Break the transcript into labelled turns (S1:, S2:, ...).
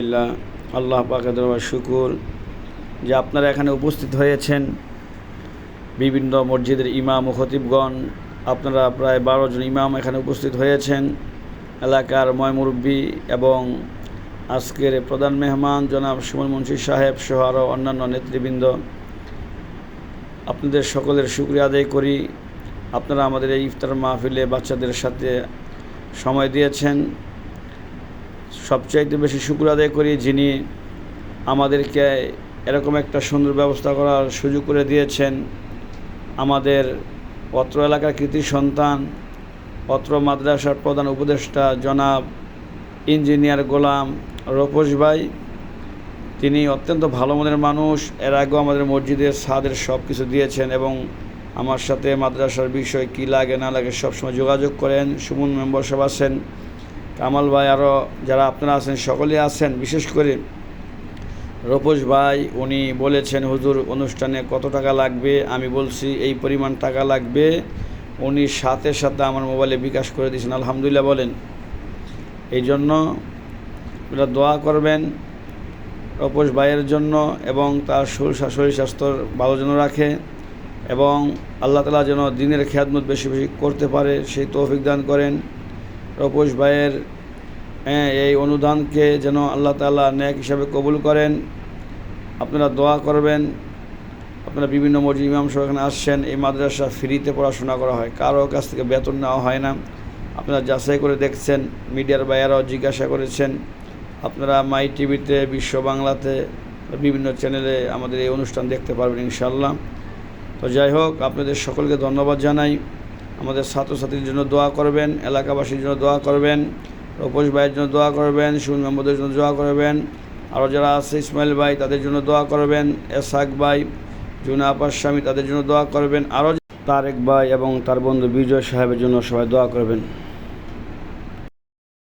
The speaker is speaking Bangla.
S1: আল্লাহ পাকের দরবারে শুকর যে আপনারা এখানে উপস্থিত হয়েছেন। বিভিন্ন মসজিদের ইমাম ও খতিবগণ, আপনারা প্রায় 12 জন ইমাম এখানে উপস্থিত হয়েছেন। এলাকার ময়মুরব্বী এবং আজকের প্রধান মেহমান জনাব সুমন মুন্সি সাহেব সহ আরও অন্যান্য নেতৃবৃন্দ, আপনাদের সকলের শুকরিয়া আদায় করি। আপনারা আমাদের এই ইফতার মাহফিলে বাচ্চাদের সাথে সময় দিয়েছেন। সবচাইতে বেশি শুকর আদায় করি যিনি আমাদেরকে এরকম একটা সুন্দর ব্যবস্থা করার সুযোগ করে দিয়েছেন। আমাদের অত্র এলাকার কৃতি সন্তান, অত্র মাদ্রাসার প্রধান উপদেষ্টা জনাব ইঞ্জিনিয়ার গোলাম রূপস ভাই, তিনি অত্যন্ত ভালো মনের মানুষ। এর আগেও আমাদের মসজিদের ছাদের সব কিছু দিয়েছেন এবং আমার সাথে মাদ্রাসার বিষয় কী লাগে না লাগে সবসময় যোগাযোগ করেন। সুমন মেম্বার সব আছেন, কামাল ভাই, আরও যারা আপনারা আছেন সকলেই আছেন। বিশেষ করে রূপস ভাই, উনি বলেছেন হুজুর অনুষ্ঠানে কত টাকা লাগবে, আমি বলছি এই পরিমাণ টাকা লাগবে, উনি সাথে সাথে আমার মোবাইলে বিকাশ করে দিয়েছেন। আলহামদুলিল্লাহ বলেন। এই জন্য আপনারা দোয়া করবেন রূপস ভাইয়ের জন্য এবং তার শরীর স্বাস্থ্যর ভালো যেন রাখে এবং আল্লাহ তাআলা যেন দ্বীনের খিদমত বেশি বেশি করতে পারে সেই তৌফিক দান করেন। রূপস ভাইয়ের এই অনুদানকে যেন আল্লাহ তাআলা নেক হিসাবে কবুল করেন। আপনারা দোয়া করবেন। আপনারা বিভিন্ন মসজিদ ইমাম সহ এখানে আসছেন। এই মাদ্রাসা ফ্রিতে পড়াশোনা করা হয়, কারো কাছ থেকে বেতন নেওয়া হয় না। আপনারা যাচাই করে দেখছেন, মিডিয়ার ভাইয়ারাও জিজ্ঞাসা করেছেন। আপনারা মাই টিভিতে, বিশ্ব বাংলাতে, বিভিন্ন চ্যানেলে আমাদের এই অনুষ্ঠান দেখতে পারবেন ইনশাআল্লাহ। তো যাই হোক, আপনাদের সকলকে ধন্যবাদ জানাই। আমাদের ছাত্রছাত্রীর জন্য দোয়া করবেন, এলাকাবাসীর জন্য দোয়া করবেন, রূপস ভাইয়ের জন্য দোয়া করবেন, সুমন মেম্বারদের জন্য দোয়া করবেন, আরও যারা আছে ইসমাইল ভাই তাদের জন্য দোয়া করবেন, এসাক ভাই, জুনা আপার স্বামী তাদের জন্য দোয়া করবেন, আরও তারেক ভাই এবং তার বন্ধু বিজয় সাহেবের জন্য সবাই দোয়া করবেন।